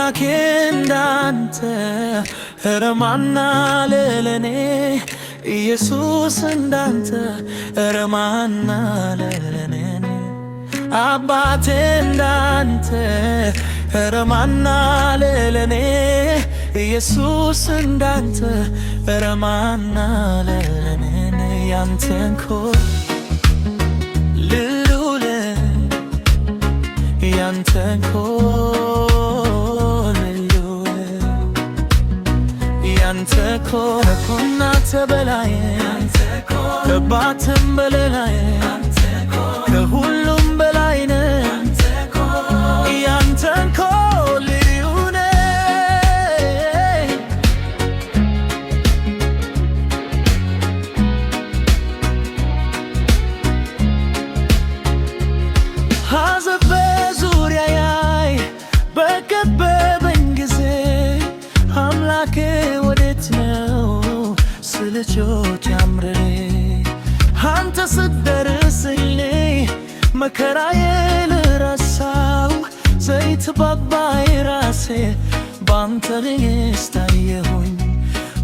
አምላኬ እንዳንተ ኧረ ማን አለ ለኔ ኢየሱስ እንዳንተ ኧረ ማን አለ ለኔ አባቴ እንዳንተ ኧረ ማን አለ ለኔ ኢየሱስ እንዳንተ ኧረ ማን አለ ለኔ ያንተን እኮ ልሉል ያንተን እኮ ያንተ እኮ ከእናንተ በላይ ከአባትም በላይ ከሁሉም በላይ ነህ ያንተ እኮ ልዩ ነህ። ሐዘን በዙሪያዬ በከበበኝ ጊዜ አምላኬ ወዴት ነው ስልቾች አምርሬ አንተ ስትደርስልኝ መከራዬን ረሳው ዘይት ባባይ ራሴ ባንተ እኔስ ታየሁኝ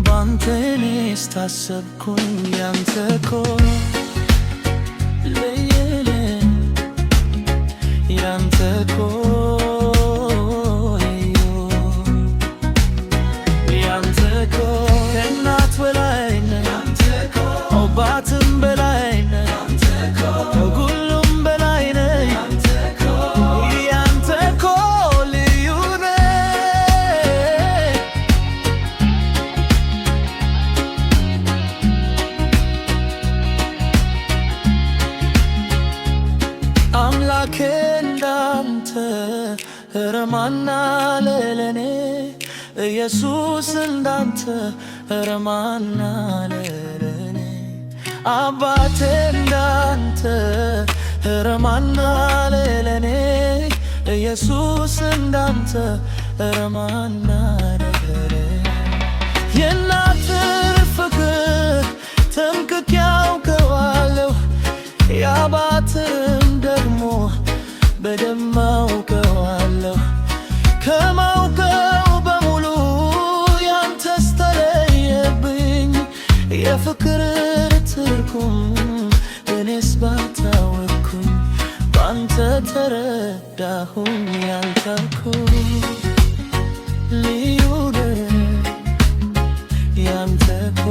ባንተ እኔስ ታሰብኩኝ ያንተ እኮ ለየለኝ ያንተ እኮ ያንተ እኮ ከእናት በላይ ነህ ከአባትም በላይ ነህ ከሁሉም በላይ ነህ ያንተ እኮ ልዩ ነህ። አምላኬ እንዳንተ ኧረ ማን አለ ለኔ ኢየሱስ እንዳንተ ኧረ ማን አለ ለኔ አባቴ እንዳንተ ኧረ ማን አለ ለኔ ኢየሱስ እንዳንተ ኧረ ማን አለ ለኔ የእናትን ፍቅር ተምክኬ አውቀዋለሁ የአባትም ደግሞ በደንብ አውቀዋለሁ ከማውቀው በሙሉ ያንተስ ተለየብኝ የፍቅር ትርጉም እኔስ ባታወቅኩኝ ባንተ ተረዳሁኝ ያልቻልኩኝ ልዩ ነህ ያንተ እኮ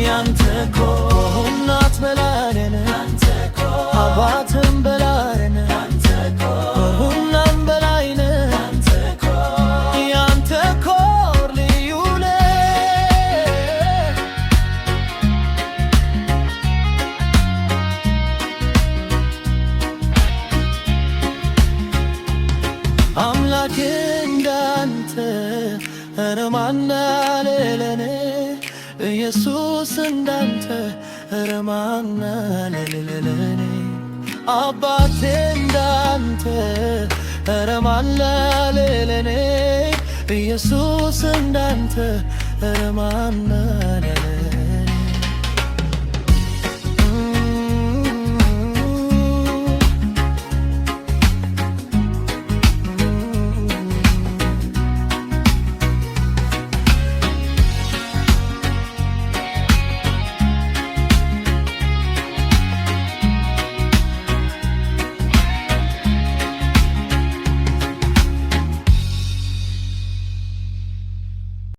ያንተ እኮ እናት በላይ ነህ አባትም በላይ ነህ ከሁሉም በላይ ነህ ያንተ እኮ ልዩ ነህ። አምላኬ እንዳንተ ኧረ ማን አለ ለኔ ኢየሱስ እንዳንተ ኧረ ማን አለ ለኔ አባቴ እንዳንተ ኧረ ማን አለ ለኔ ኢየሱስ እንዳንተ ኧረ ማን አለ